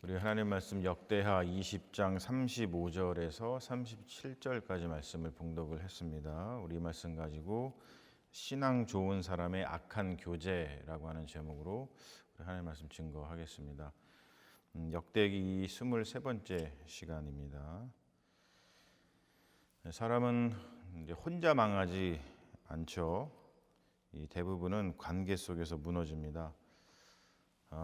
우리 하나님 말씀 역대하 20장 35절에서 37절까지 말씀을 봉독을 했습니다. 우리 말씀 가지고 신앙 좋은 사람의 악한 교제라고 하는 제목으로 우리 하나님 말씀 증거하겠습니다. 역대기 23번째 시간입니다. 사람은 이제 혼자 망하지 않죠. 대부분은 관계 속에서 무너집니다.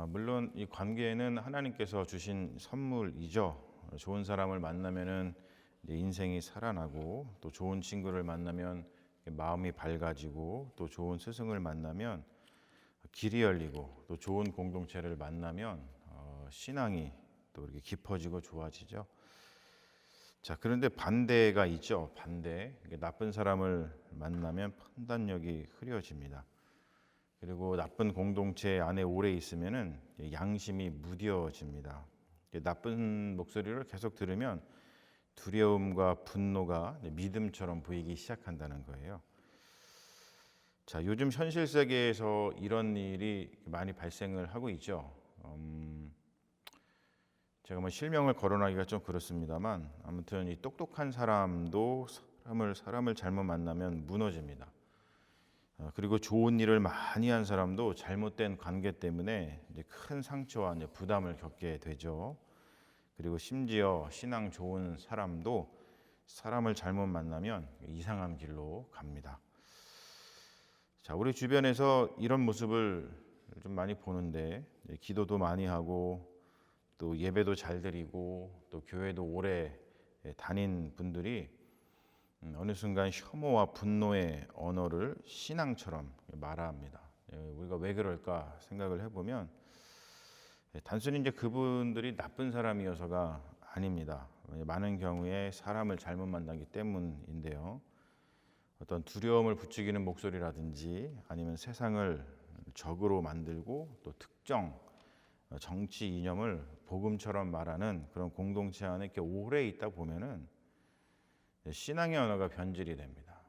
물론 이 관계는 하나님께서 주신 선물이죠. 좋은 사람을 만나면은 인생이 살아나고, 또 좋은 친구를 만나면 마음이 밝아지고, 또 좋은 스승을 만나면 길이 열리고, 또 좋은 공동체를 만나면 신앙이 또 이렇게 깊어지고 좋아지죠. 자, 그런데 반대가 있죠. 반대. 나쁜 사람을 만나면 판단력이 흐려집니다. 그리고 나쁜 공동체 안에 오래 있으면은 양심이 무뎌집니다. 나쁜 목소리를 계속 들으면 두려움과 분노가 믿음처럼 보이기 시작한다는 거예요. 자, 요즘 현실 세계에서 이런 일이 많이 발생을 하고 있죠. 제가 실명을 거론하기가 좀 그렇습니다만, 아무튼 이 똑똑한 사람도 사람을 잘못 만나면 무너집니다. 그리고 좋은 일을 많이 한 사람도 잘못된 관계 때문에 이제 큰 상처와 이제 부담을 겪게 되죠. 그리고 심지어 신앙 좋은 사람도 사람을 잘못 만나면 이상한 길로 갑니다. 자, 우리 주변에서 이런 모습을 좀 많이 보는데, 기도도 많이 하고 또 예배도 잘 드리고 또 교회도 오래 다닌 분들이 어느 순간 혐오와 분노의 언어를 신앙처럼 말합니다. 우리가 왜 그럴까 생각을 해보면 단순히 이제 그분들이 나쁜 사람이어서가 아닙니다. 많은 경우에 사람을 잘못 만나기 때문인데요. 어떤 두려움을 부추기는 목소리라든지 아니면 세상을 적으로 만들고 또 특정 정치 이념을 복음처럼 말하는 그런 공동체 안에 이렇게 오래 있다 보면은 신앙의 언어가 변질이 됩니다.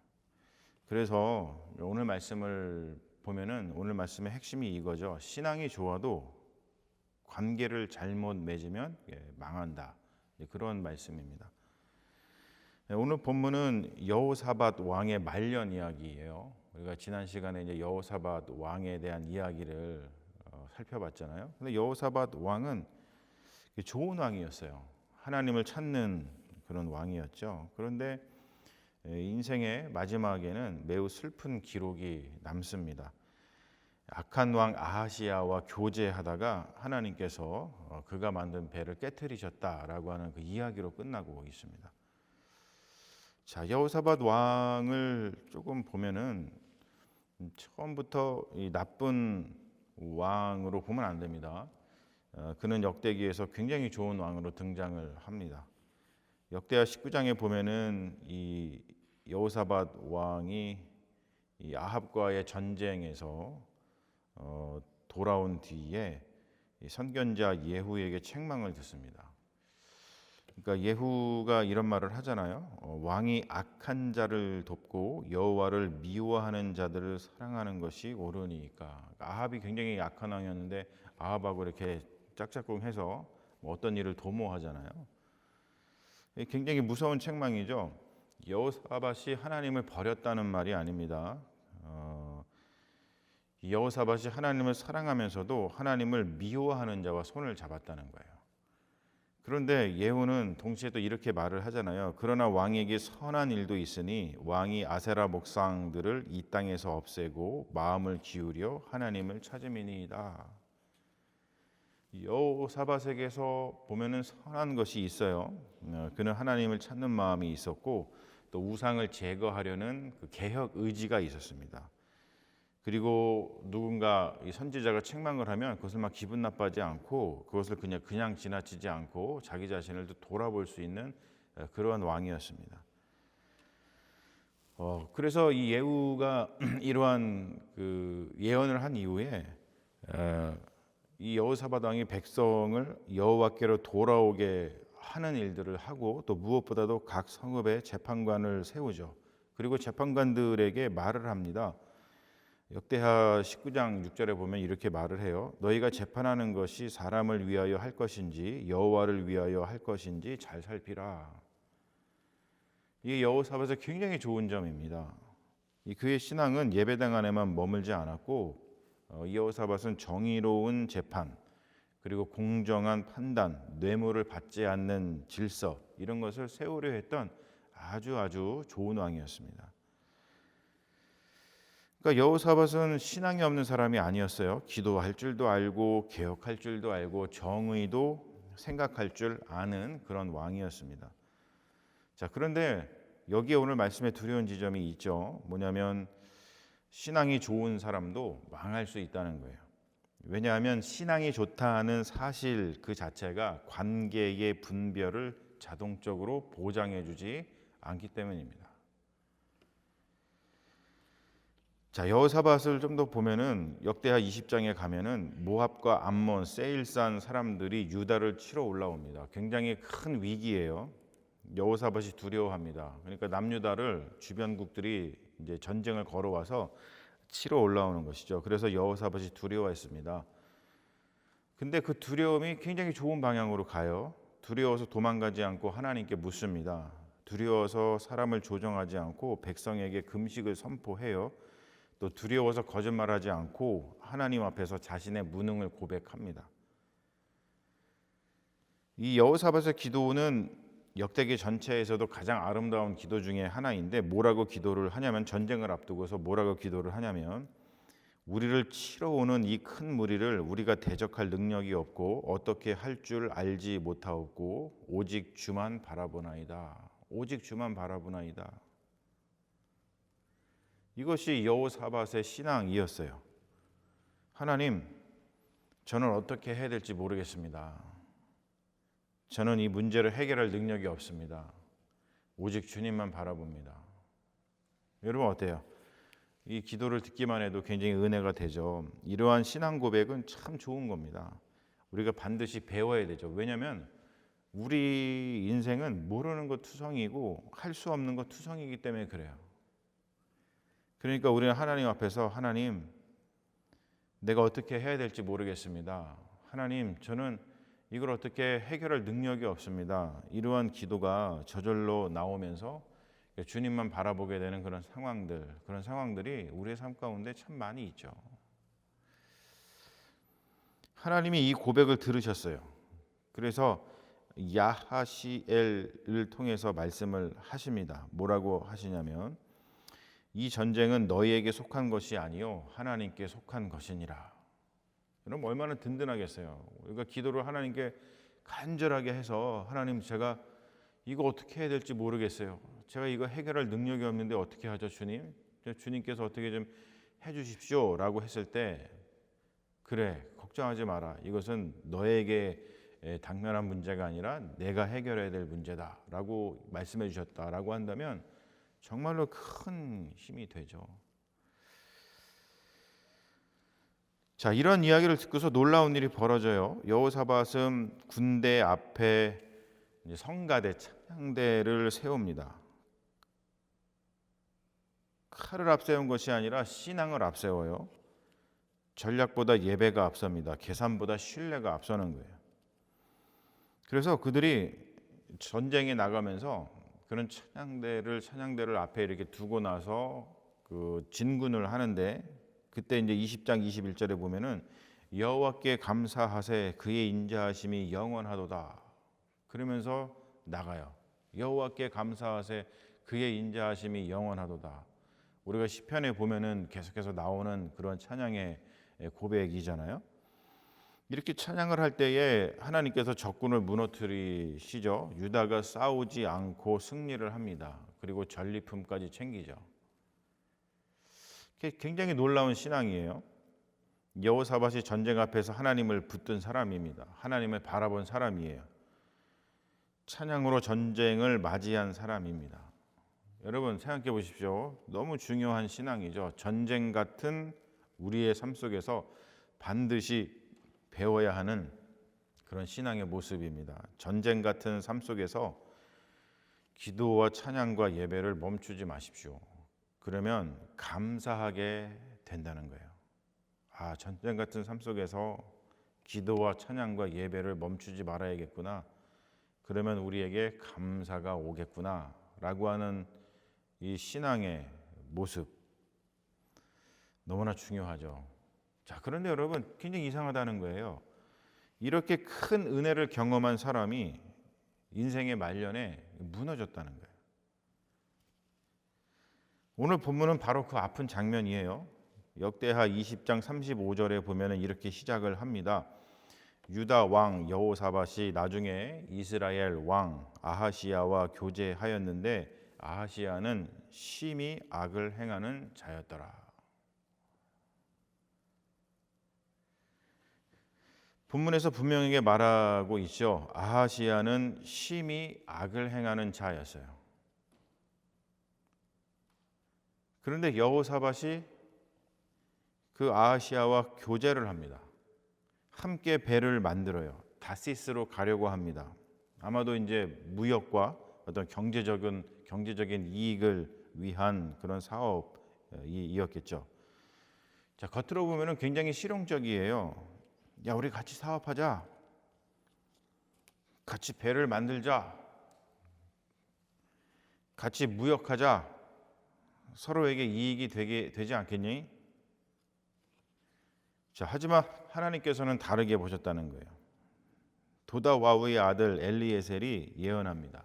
그래서 오늘 말씀을 보면은 오늘 말씀의 핵심이 이거죠. 신앙이 좋아도 관계를 잘못 맺으면 망한다. 그런 말씀입니다. 오늘 본문은 여호사밧 왕의 말년 이야기예요. 우리가 지난 시간에 이제 여호사밧 왕에 대한 이야기를 살펴봤잖아요. 근데 여호사밧 왕은 좋은 왕이었어요. 하나님을 찾는 그런 왕이었죠. 그런데 인생의 마지막에는 매우 슬픈 기록이 남습니다. 악한 왕 아하시야와 교제하다가 하나님께서 그가 만든 배를 깨트리셨다라고 하는 그 이야기로 끝나고 있습니다. 자, 여호사밧 왕을 조금 보면은 처음부터 이 나쁜 왕으로 보면 안 됩니다. 그는 역대기에서 굉장히 좋은 왕으로 등장을 합니다. 역대하 19장에 보면은 이 여호사밧 왕이 이 아합과의 전쟁에서 돌아온 뒤에 이 선견자 예후에게 책망을 듣습니다. 그러니까 예후가 이런 말을 하잖아요. 왕이 악한 자를 돕고 여호와를 미워하는 자들을 사랑하는 것이 옳으니까. 아합이 굉장히 악한 왕이었는데 아합하고 이렇게 짝짝꿍해서 어떤 일을 도모하잖아요. 굉장히 무서운 책망이죠. 여호사밧이 하나님을 버렸다는 말이 아닙니다. 여호사밧이 하나님을 사랑하면서도 하나님을 미워하는 자와 손을 잡았다는 거예요. 그런데 예후는 동시에 또 이렇게 말을 하잖아요. 그러나 왕에게 선한 일도 있으니 왕이 아세라 목상들을 이 땅에서 없애고 마음을 기울여 하나님을 찾음이니이다. 여호사밧에게서 보면은 선한 것이 있어요. 그는 하나님을 찾는 마음이 있었고 또 우상을 제거하려는 그 개혁 의지가 있었습니다. 그리고 누군가 이 선지자가 책망을 하면 그것을 막 기분 나빠하지 않고 그것을 그냥 지나치지 않고 자기 자신을 돌아볼 수 있는 그러한 왕이었습니다. 그래서 이 예후가 이러한 그 예언을 한 이후에 이 여호사밧 왕이 백성을 여호와께로 돌아오게 하는 일들을 하고 또 무엇보다도 각 성읍에 재판관을 세우죠. 그리고 재판관들에게 말을 합니다. 역대하 19장 6절에 보면 이렇게 말을 해요. 너희가 재판하는 것이 사람을 위하여 할 것인지 여호와를 위하여 할 것인지 잘 살피라. 이게 여호사밧의 굉장히 좋은 점입니다. 그의 신앙은 예배당 안에만 머물지 않았고 여호사밧은 정의로운 재판 그리고 공정한 판단, 뇌물을 받지 않는 질서 이런 것을 세우려 했던 아주 좋은 왕이었습니다. 그러니까 여호사밧은 신앙이 없는 사람이 아니었어요. 기도할 줄도 알고 개혁할 줄도 알고 정의도 생각할 줄 아는 그런 왕이었습니다. 자, 그런데 여기에 오늘 말씀에 두려운 지점이 있죠. 뭐냐면 신앙이 좋은 사람도 망할 수 있다는 거예요. 왜냐하면 신앙이 좋다는 사실 그 자체가 관계의 분별을 자동적으로 보장해주지 않기 때문입니다. 자, 여호사밧을 좀 더 보면은 역대하 20장에 가면은 모압과 암몬, 세일산 사람들이 유다를 치러 올라옵니다. 굉장히 큰 위기예요. 여호사밧이 두려워합니다. 그러니까 남유다를 주변국들이 이제 전쟁을 걸어와서 치러 올라오는 것이죠. 그래서 여호사밧이 두려워했습니다. 근데 그 두려움이 굉장히 좋은 방향으로 가요. 두려워서 도망가지 않고 하나님께 묻습니다. 두려워서 사람을 조종하지 않고 백성에게 금식을 선포해요. 또 두려워서 거짓말하지 않고 하나님 앞에서 자신의 무능을 고백합니다. 이 여호사밧의 기도는 역대기 전체에서도 가장 아름다운 기도 중에 하나인데 뭐라고 기도를 하냐면 전쟁을 앞두고서 뭐라고 기도를 하냐면 우리를 치러 오는 이 큰 무리를 우리가 대적할 능력이 없고 어떻게 할 줄 알지 못하옵고 오직 주만 바라보나이다. 오직 주만 바라보나이다. 이것이 여호사밧의 신앙이었어요. 하나님, 저는 어떻게 해야 될지 모르겠습니다. 저는 이 문제를 해결할 능력이 없습니다. 오직 주님만 바라봅니다. 여러분 어때요? 이 기도를 듣기만 해도 굉장히 은혜가 되죠. 이러한 신앙 고백은 참 좋은 겁니다. 우리가 반드시 배워야 되죠. 왜냐하면 우리 인생은 모르는 것 투성이고 할 수 없는 것 투성이기 때문에 그래요. 그러니까 우리는 하나님 앞에서 하나님, 내가 어떻게 해야 될지 모르겠습니다. 하나님, 저는 이걸 어떻게 해결할 능력이 없습니다. 이러한 기도가 저절로 나오면서 주님만 바라보게 되는 그런 상황들이 우리의 삶 가운데 참 많이 있죠. 하나님이 이 고백을 들으셨어요. 그래서 야하시엘을 통해서 말씀을 하십니다. 뭐라고 하시냐면 이 전쟁은 너희에게 속한 것이 아니요 하나님께 속한 것이니라. 여러분 얼마나 든든하겠어요. 우리가 기도를 하나님께 간절하게 해서 하나님, 제가 이거 어떻게 해야 될지 모르겠어요. 제가 이거 해결할 능력이 없는데 어떻게 하죠, 주님? 주님께서 어떻게 좀 해주십시오 라고 했을 때, 그래, 걱정하지 마라. 이것은 너에게 당면한 문제가 아니라 내가 해결해야 될 문제다 라고 말씀해 주셨다라고 한다면 정말로 큰 힘이 되죠. 자, 이런 이야기를 듣고서 놀라운 일이 벌어져요. 여호사밧은 군대 앞에 성가대, 찬양대를 세웁니다. 칼을 앞세운 것이 아니라 신앙을 앞세워요. 전략보다 예배가 앞섭니다. 계산보다 신뢰가 앞서는 거예요. 그래서 그들이 전쟁에 나가면서 그런 찬양대를 앞에 이렇게 두고 나서 그 진군을 하는데, 그때 이제 20장 21절에 보면은 여호와께 감사하세 그의 인자하심이 영원하도다. 그러면서 나가요. 여호와께 감사하세 그의 인자하심이 영원하도다. 우리가 시편에 보면은 계속해서 나오는 그런 찬양의 고백이잖아요. 이렇게 찬양을 할 때에 하나님께서 적군을 무너뜨리시죠. 유다가 싸우지 않고 승리를 합니다. 그리고 전리품까지 챙기죠. 굉장히 놀라운 신앙이에요. 여호사밧이 전쟁 앞에서 하나님을 붙든 사람입니다. 하나님을 바라본 사람이에요. 찬양으로 전쟁을 맞이한 사람입니다. 여러분 생각해 보십시오. 너무 중요한 신앙이죠. 전쟁 같은 우리의 삶 속에서 반드시 배워야 하는 그런 신앙의 모습입니다. 전쟁 같은 삶 속에서 기도와 찬양과 예배를 멈추지 마십시오. 그러면 감사하게 된다는 거예요. 아, 전쟁 같은 삶 속에서 기도와 찬양과 예배를 멈추지 말아야겠구나. 그러면 우리에게 감사가 오겠구나라고 하는 이 신앙의 모습 너무나 중요하죠. 자, 그런데 여러분 굉장히 이상하다는 거예요. 이렇게 큰 은혜를 경험한 사람이 인생의 말년에 무너졌다는 거예요. 오늘 본문은 바로 그 아픈 장면이에요. 역대하 20장 35절에 보면 이렇게 시작을 합니다. 유다 왕 여호사밧이 나중에 이스라엘 왕 아하시야와 교제하였는데 아하시야는 심히 악을 행하는 자였더라. 본문에서 분명하게 말하고 있죠. 아하시야는 심히 악을 행하는 자였어요. 그런데 여호사밧이 그 아하시야와 교제를 합니다. 함께 배를 만들어요. 다시스로 가려고 합니다. 아마도 이제 무역과 어떤 경제적인 이익을 위한 그런 사업이었겠죠. 자, 겉으로 보면은 굉장히 실용적이에요. 야, 우리 같이 사업하자. 같이 배를 만들자. 같이 무역하자. 서로에게 이익이 되지 않겠니? 자, 하지만 하나님께서는 다르게 보셨다는 거예요. 도다와우의 아들 엘리에셀이 예언합니다.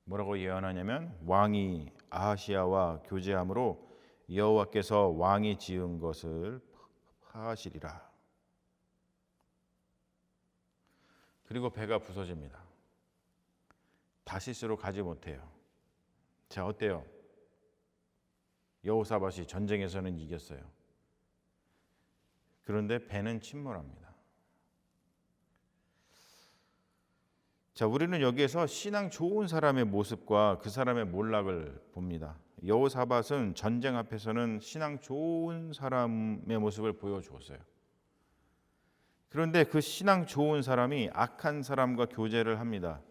뭐라고 예언하냐면 왕이 아하시야와 교제함으로 여호와께서 왕이 지은 것을 파하시리라. 그리고 배가 부서집니다. 다시스로 가지 못해요. 자, 어때요? 여호사밧이 전쟁에서는 이겼어요. 그런데 배는 침몰합니다. 자, 우리는 여기에서 신앙 좋은 사람의 모습과 그 사람의 몰락을 봅니다. 여호사밧은 전쟁 앞에서는 신앙 좋은 사람의 모습을 보여주었어요. 그런데 그 신앙 좋은 사람이 악한 사람과 교제를 합니다.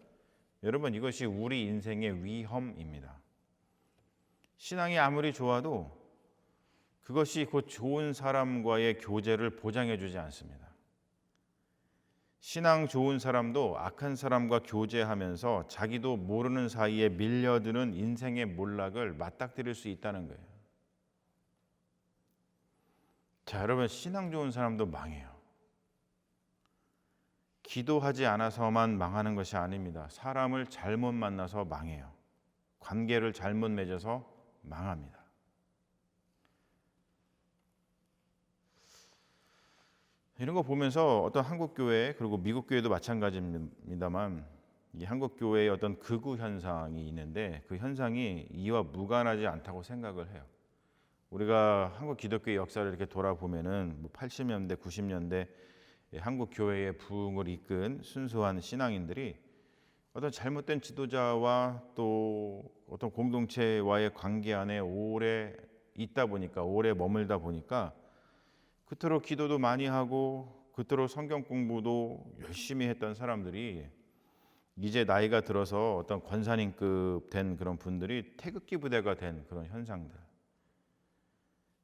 여러분, 이것이 우리 인생의 위험입니다. 신앙이 아무리 좋아도 그것이 곧 좋은 사람과의 교제를 보장해 주지 않습니다. 신앙 좋은 사람도 악한 사람과 교제하면서 자기도 모르는 사이에 밀려드는 인생의 몰락을 맞닥뜨릴 수 있다는 거예요. 자, 여러분, 신앙 좋은 사람도 망해요. 기도하지 않아서만 망하는 것이 아닙니다. 사람을 잘못 만나서 망해요. 관계를 잘못 맺어서 망합니다. 이런 거 보면서 어떤 한국 교회 그리고 미국 교회도 마찬가지입니다만 이 한국 교회의 어떤 극우 현상이 있는데 그 현상이 이와 무관하지 않다고 생각을 해요. 우리가 한국 기독교 역사를 이렇게 돌아보면은 80년대, 90년대 한국 교회의 부흥을 이끈 순수한 신앙인들이 어떤 잘못된 지도자와 또 어떤 공동체와의 관계 안에 오래 있다 보니까 오래 머물다 보니까 그토록 기도도 많이 하고 그토록 성경 공부도 열심히 했던 사람들이 이제 나이가 들어서 어떤 권사님급 된 그런 분들이 태극기 부대가 된 그런 현상들,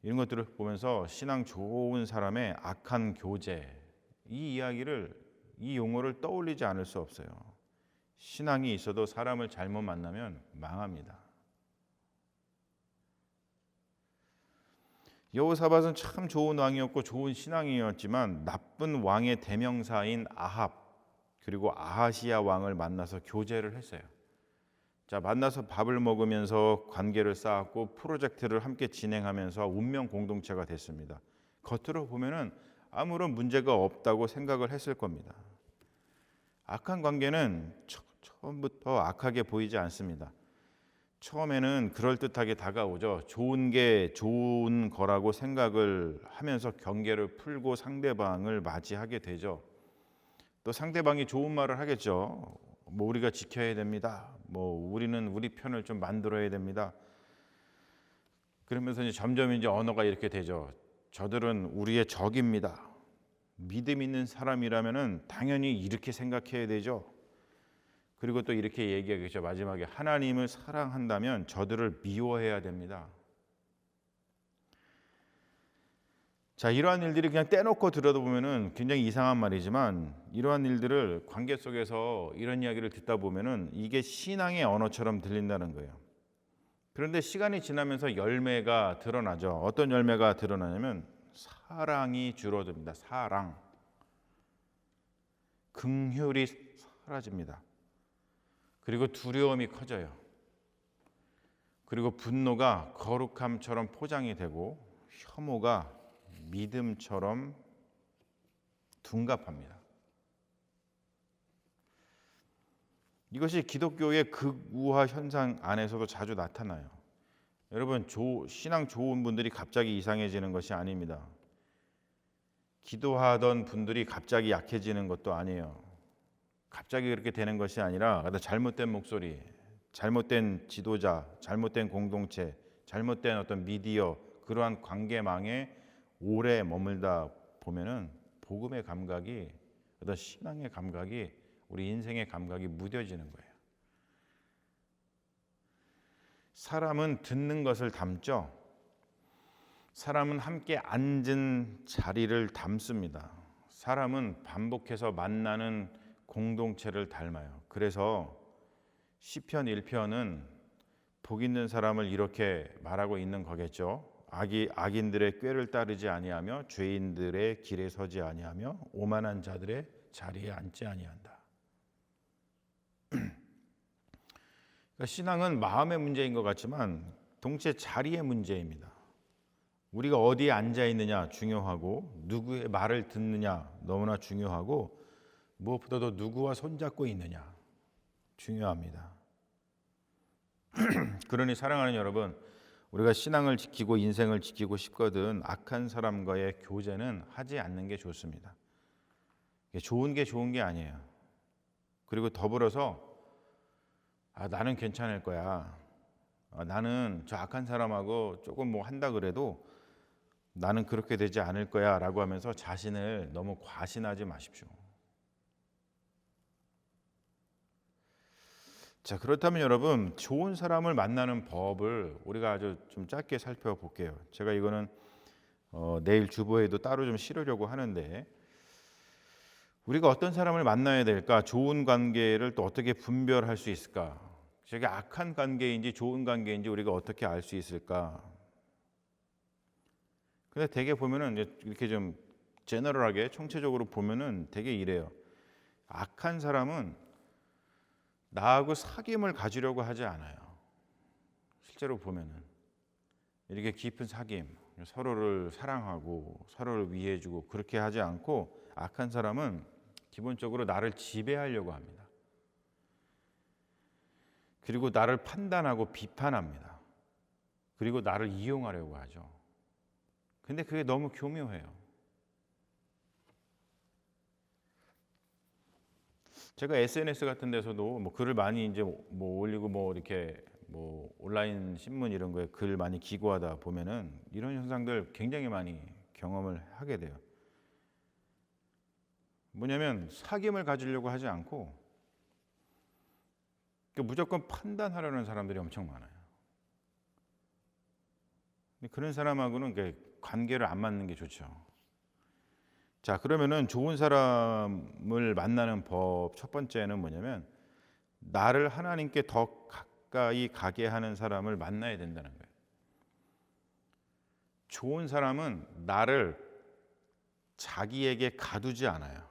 이런 것들을 보면서 신앙 좋은 사람의 악한 교제, 이 이야기를, 이 용어를 떠올리지 않을 수 없어요. 신앙이 있어도 사람을 잘못 만나면 망합니다. 여호사밧은 참 좋은 왕이었고 좋은 신앙이었지만 나쁜 왕의 대명사인 아합 그리고 아하시야 왕을 만나서 교제를 했어요. 자, 만나서 밥을 먹으면서 관계를 쌓았고 프로젝트를 함께 진행하면서 운명 공동체가 됐습니다. 겉으로 보면은 아무런 문제가 없다고 생각을 했을 겁니다. 악한 관계는 처음부터 악하게 보이지 않습니다. 처음에는 그럴듯하게 다가오죠. 좋은 게 좋은 거라고 생각을 하면서 경계를 풀고 상대방을 맞이하게 되죠. 또 상대방이 좋은 말을 하겠죠. 뭐 우리가 지켜야 됩니다. 뭐 우리는 우리 편을 좀 만들어야 됩니다. 그러면서 이제 점점 이제 언어가 이렇게 되죠. 저들은 우리의 적입니다. 믿음 있는 사람이라면은 당연히 이렇게 생각해야 되죠. 그리고 또 이렇게 얘기하겠죠. 마지막에 하나님을 사랑한다면 저들을 미워해야 됩니다. 자, 이러한 일들이 그냥 떼놓고 들여다보면은 굉장히 이상한 말이지만, 이러한 일들을 관계 속에서 이런 이야기를 듣다 보면은 이게 신앙의 언어처럼 들린다는 거예요. 그런데 시간이 지나면서 열매가 드러나죠. 어떤 열매가 드러나냐면 사랑이 줄어듭니다. 사랑. 긍휼이 사라집니다. 그리고 두려움이 커져요. 그리고 분노가 거룩함처럼 포장이 되고 혐오가 믿음처럼 둔갑합니다. 이것이 기독교의 극우화 현상 안에서도 자주 나타나요. 여러분, 신앙 좋은 분들이 갑자기 이상해지는 것이 아닙니다. 기도하던 분들이 갑자기 약해지는 것도 아니에요. 갑자기 그렇게 되는 것이 아니라 잘못된 목소리, 잘못된 지도자, 잘못된 공동체, 잘못된 어떤 미디어, 그러한 관계망에 오래 머물다 보면은 복음의 감각이, 어떤 신앙의 감각이, 우리 인생의 감각이 무뎌지는 거예요. 사람은 듣는 것을 담죠. 사람은 함께 앉은 자리를 담습니다. 사람은 반복해서 만나는 공동체를 닮아요. 그래서 시편 1편은 복 있는 사람을 이렇게 말하고 있는 거겠죠. 악인들의 꾀를 따르지 아니하며 죄인들의 길에 서지 아니하며 오만한 자들의 자리에 앉지 아니한다. 그러니까 신앙은 마음의 문제인 것 같지만 동시에 자리의 문제입니다. 우리가 어디에 앉아 있느냐 중요하고, 누구의 말을 듣느냐 너무나 중요하고, 무엇보다도 누구와 손잡고 있느냐 중요합니다. 그러니 사랑하는 여러분, 우리가 신앙을 지키고 인생을 지키고 싶거든 악한 사람과의 교제는 하지 않는 게 좋습니다. 좋은 게 아니에요. 그리고 더불어서 나는 괜찮을 거야. 나는 저 악한 사람하고 조금 뭐 한다 그래도 나는 그렇게 되지 않을 거야 라고 하면서 자신을 너무 과신하지 마십시오. 자, 그렇다면 여러분, 좋은 사람을 만나는 법을 우리가 아주 좀 짧게 살펴볼게요. 제가 이거는 내일 주보에도 따로 좀 실으려고 하는데, 우리가 어떤 사람을 만나야 될까? 좋은 관계를 또 어떻게 분별할 수 있을까? 저게 악한 관계인지 좋은 관계인지 우리가 어떻게 알 수 있을까? 근데 되게 보면은 이렇게 좀 제너럴하게 총체적으로 보면은 되게 이래요. 악한 사람은 나하고 사귐을 가지려고 하지 않아요. 실제로 보면은 이렇게 깊은 사귐, 서로를 사랑하고 서로를 위해주고 그렇게 하지 않고, 악한 사람은 기본적으로 나를 지배하려고 합니다. 그리고 나를 판단하고 비판합니다. 그리고 나를 이용하려고 하죠. 근데 그게 너무 교묘해요. 제가 SNS 같은 데서도 뭐 글을 많이 이제 뭐 올리고 뭐 이렇게 뭐 온라인 신문 이런 거에 글 많이 기고하다 보면은 이런 현상들 굉장히 많이 경험을 하게 돼요. 뭐냐면 사귐을 가지려고 하지 않고 무조건 판단하려는 사람들이 엄청 많아요. 그런 사람하고는 관계를 안 맞는 게 좋죠. 자, 그러면은 좋은 사람을 만나는 법 첫 번째는 뭐냐면, 나를 하나님께 더 가까이 가게 하는 사람을 만나야 된다는 거예요. 좋은 사람은 나를 자기에게 가두지 않아요.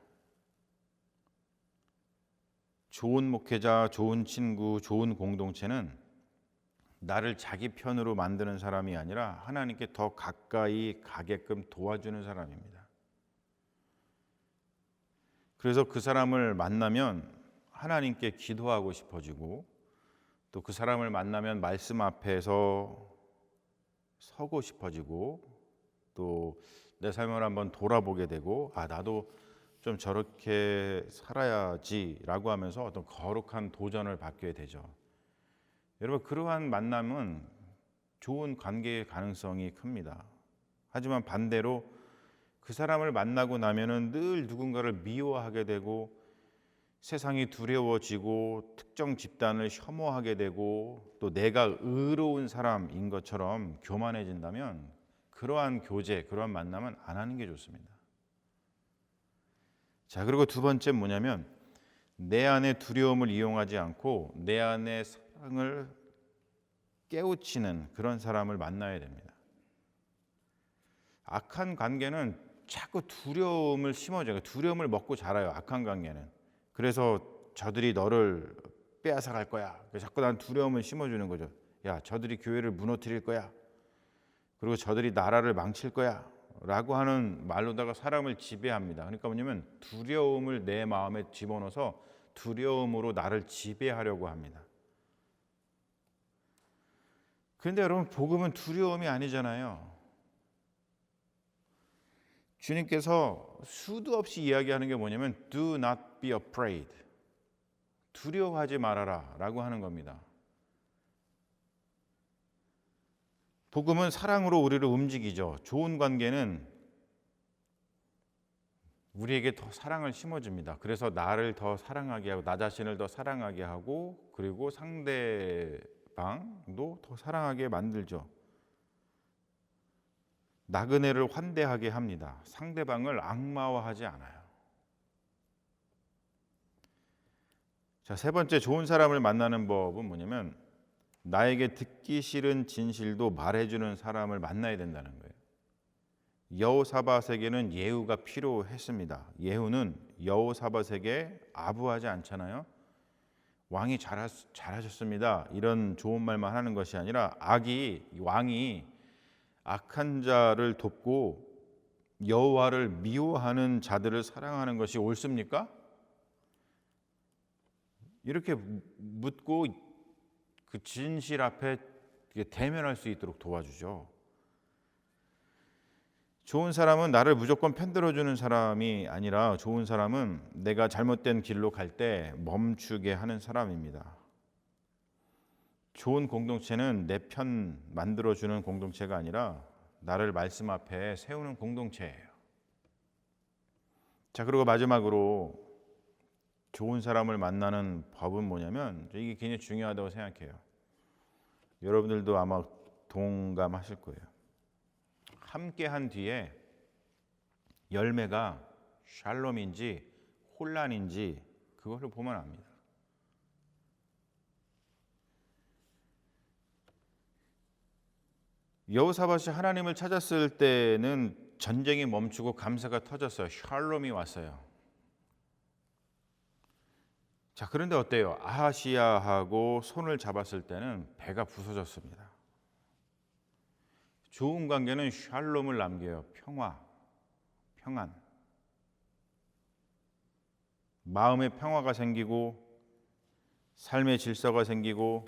좋은 목회자, 좋은 친구, 좋은 공동체는 나를 자기 편으로 만드는 사람이 아니라 하나님께 더 가까이 가게끔 도와주는 사람입니다. 그래서 그 사람을 만나면 하나님께 기도하고 싶어지고, 또 그 사람을 만나면 말씀 앞에서 서고 싶어지고, 또 내 삶을 한번 돌아보게 되고, 나도 좀 저렇게 살아야지라고 하면서 어떤 거룩한 도전을 받게 되죠. 여러분, 그러한 만남은 좋은 관계의 가능성이 큽니다. 하지만 반대로 그 사람을 만나고 나면은 늘 누군가를 미워하게 되고, 세상이 두려워지고, 특정 집단을 혐오하게 되고, 또 내가 의로운 사람인 것처럼 교만해진다면 그러한 교제, 그러한 만남은 안 하는 게 좋습니다. 자, 그리고 두 번째 뭐냐면 내 안의 두려움을 이용하지 않고 내 안의 사랑을 깨우치는 그런 사람을 만나야 됩니다. 악한 관계는 자꾸 두려움을 심어줘요. 두려움을 먹고 자라요. 악한 관계는. 그래서 저들이 너를 빼앗아 갈 거야. 자꾸 난 두려움을 심어주는 거죠. 야, 저들이 교회를 무너뜨릴 거야. 그리고 저들이 나라를 망칠 거야. 라고 하는 말로다가 사람을 지배합니다. 그러니까 뭐냐면 두려움을 내 마음에 집어넣어서 두려움으로 나를 지배하려고 합니다. 그런데 여러분, 복음은 두려움이 아니잖아요. 주님께서 수도 없이 이야기하는 게 뭐냐면 Do not be afraid. 두려워하지 말아라 라고 하는 겁니다. 복음은 사랑으로 우리를 움직이죠. 좋은 관계는 우리에게 더 사랑을 심어줍니다. 그래서 나를 더 사랑하게 하고 나 자신을 더 사랑하게 하고 그리고 상대방도 더 사랑하게 만들죠. 나그네를 환대하게 합니다. 상대방을 악마화하지 않아요. 자, 세 번째 좋은 사람을 만나는 법은 뭐냐면 나에게 듣기 싫은 진실도 말해주는 사람을 만나야 된다는 거예요. 여호사밧에게는 예후가 필요했습니다. 예후는 여호사밧에게 아부하지 않잖아요. 왕이 잘하셨습니다. 이런 좋은 말만 하는 것이 아니라 왕이 악한 자를 돕고 여호와를 미워하는 자들을 사랑하는 것이 옳습니까? 이렇게 묻고 그 진실 앞에 대면할 수 있도록 도와주죠. 좋은 사람은 나를 무조건 편들어주는 사람이 아니라 좋은 사람은 내가 잘못된 길로 갈 때 멈추게 하는 사람입니다. 좋은 공동체는 내 편 만들어주는 공동체가 아니라 나를 말씀 앞에 세우는 공동체예요. 자, 그리고 마지막으로 좋은 사람을 만나는 법은 뭐냐면 이게 굉장히 중요하다고 생각해요. 여러분들도 아마 동감하실 거예요. 함께 한 뒤에 열매가 샬롬인지 혼란인지 그것을 보면 압니다. 여호사밧이 하나님을 찾았을 때는 전쟁이 멈추고 감사가 터졌어요. 샬롬이 왔어요. 자, 그런데 어때요? 아하시야하고 손을 잡았을 때는 배가 부서졌습니다. 좋은 관계는 샬롬을 남겨요. 평안. 마음의 평화가 생기고 삶의 질서가 생기고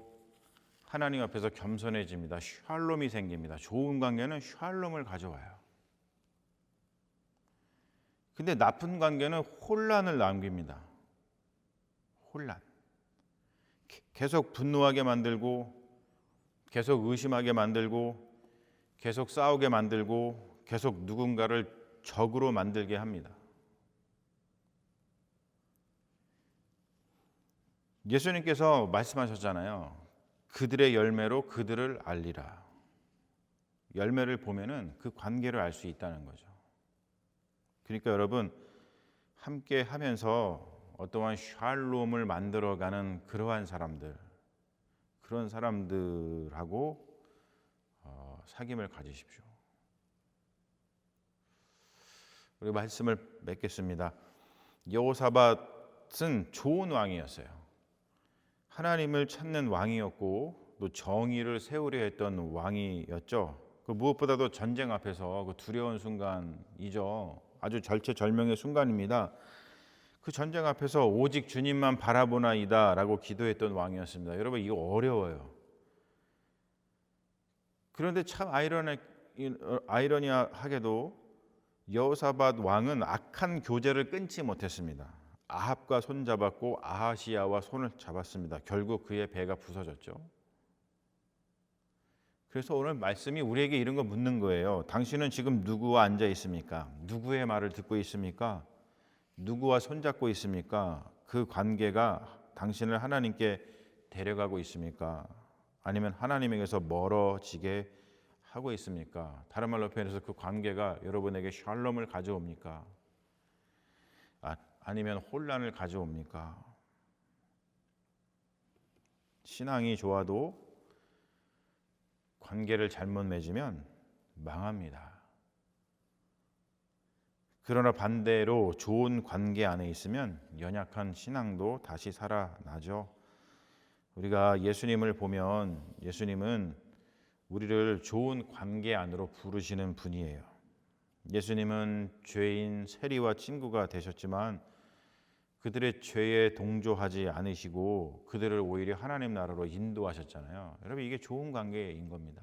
하나님 앞에서 겸손해집니다. 샬롬이 생깁니다. 좋은 관계는 샬롬을 가져와요. 근데 나쁜 관계는 혼란을 남깁니다. 혼란. 계속 분노하게 만들고 계속 의심하게 만들고 계속 싸우게 만들고 계속 누군가를 적으로 만들게 합니다. 예수님께서 말씀하셨잖아요. 그들의 열매로 그들을 알리라. 열매를 보면은 그 관계를 알 수 있다는 거죠. 그러니까 여러분 함께 하면서 어떠한 샬롬을 만들어가는 그러한 사람들, 그런 사람들하고 사귐을 가지십시오. 우리 말씀을 맺겠습니다. 여호사밧은 좋은 왕이었어요. 하나님을 찾는 왕이었고 또 정의를 세우려 했던 왕이었죠. 그 무엇보다도 전쟁 앞에서 그 두려운 순간이죠. 아주 절체절명의 순간입니다. 그 전쟁 앞에서 오직 주님만 바라보나이다라고 기도했던 왕이었습니다. 여러분 이거 어려워요. 그런데 참 아이러니하게도 여호사밧 왕은 악한 교제를 끊지 못했습니다. 아합과 손 잡았고 아하시야와 손을 잡았습니다. 결국 그의 배가 부서졌죠. 그래서 오늘 말씀이 우리에게 이런 거 묻는 거예요. 당신은 지금 누구와 앉아 있습니까? 누구의 말을 듣고 있습니까? 누구와 손잡고 있습니까? 그 관계가 당신을 하나님께 데려가고 있습니까? 아니면 하나님에게서 멀어지게 하고 있습니까? 다른 말로 표현해서 그 관계가 여러분에게 샬롬을 가져옵니까? 아니면 혼란을 가져옵니까? 신앙이 좋아도 관계를 잘못 맺으면 망합니다. 그러나 반대로 좋은 관계 안에 있으면 연약한 신앙도 다시 살아나죠. 우리가 예수님을 보면 예수님은 우리를 좋은 관계 안으로 부르시는 분이에요. 예수님은 죄인 세리와 친구가 되셨지만 그들의 죄에 동조하지 않으시고 그들을 오히려 하나님 나라로 인도하셨잖아요. 여러분, 이게 좋은 관계인 겁니다.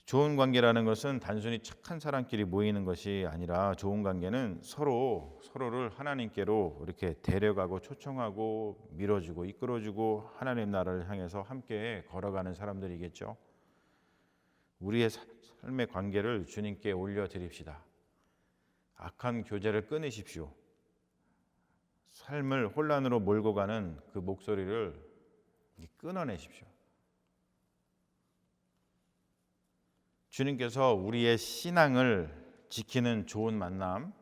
좋은 관계라는 것은 단순히 착한 사람끼리 모이는 것이 아니라 좋은 관계는 서로를 하나님께로 이렇게 데려가고 초청하고 밀어주고 이끌어주고 하나님 나라를 향해서 함께 걸어가는 사람들이겠죠. 우리의 삶의 관계를 주님께 올려드립시다. 악한 교제를 끊으십시오. 삶을 혼란으로 몰고 가는 그 목소리를 끊어내십시오. 주님께서 우리의 신앙을 지키는 좋은 만남,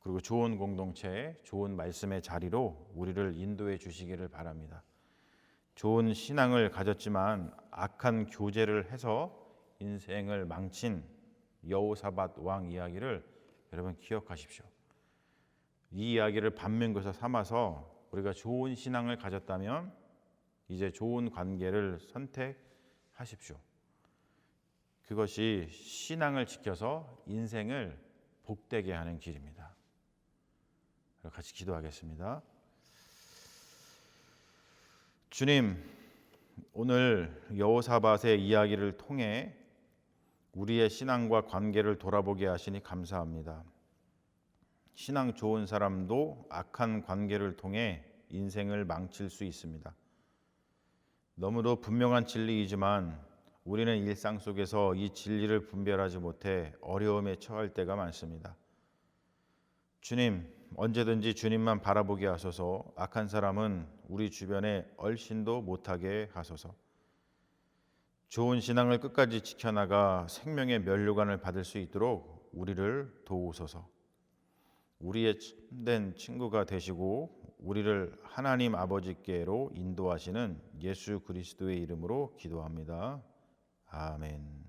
그리고 좋은 공동체, 좋은 말씀의 자리로 우리를 인도해 주시기를 바랍니다. 좋은 신앙을 가졌지만 악한 교제를 해서 인생을 망친 여호사밧 왕 이야기를 여러분 기억하십시오. 이 이야기를 반면교사 삼아서 우리가 좋은 신앙을 가졌다면 이제 좋은 관계를 선택하십시오. 그것이 신앙을 지켜서 인생을 복되게 하는 길입니다. 같이 기도하겠습니다. 주님, 오늘 여호사밧의 이야기를 통해 우리의 신앙과 관계를 돌아보게 하시니 감사합니다. 신앙 좋은 사람도 악한 관계를 통해 인생을 망칠 수 있습니다. 너무도 분명한 진리이지만 우리는 일상 속에서 이 진리를 분별하지 못해 어려움에 처할 때가 많습니다. 주님, 언제든지 주님만 바라보게 하소서. 악한 사람은 우리 주변에 얼씬도 못하게 하소서. 좋은 신앙을 끝까지 지켜나가 생명의 면류관을 받을 수 있도록 우리를 도우소서. 우리의 참된 친구가 되시고 우리를 하나님 아버지께로 인도하시는 예수 그리스도의 이름으로 기도합니다. 아멘.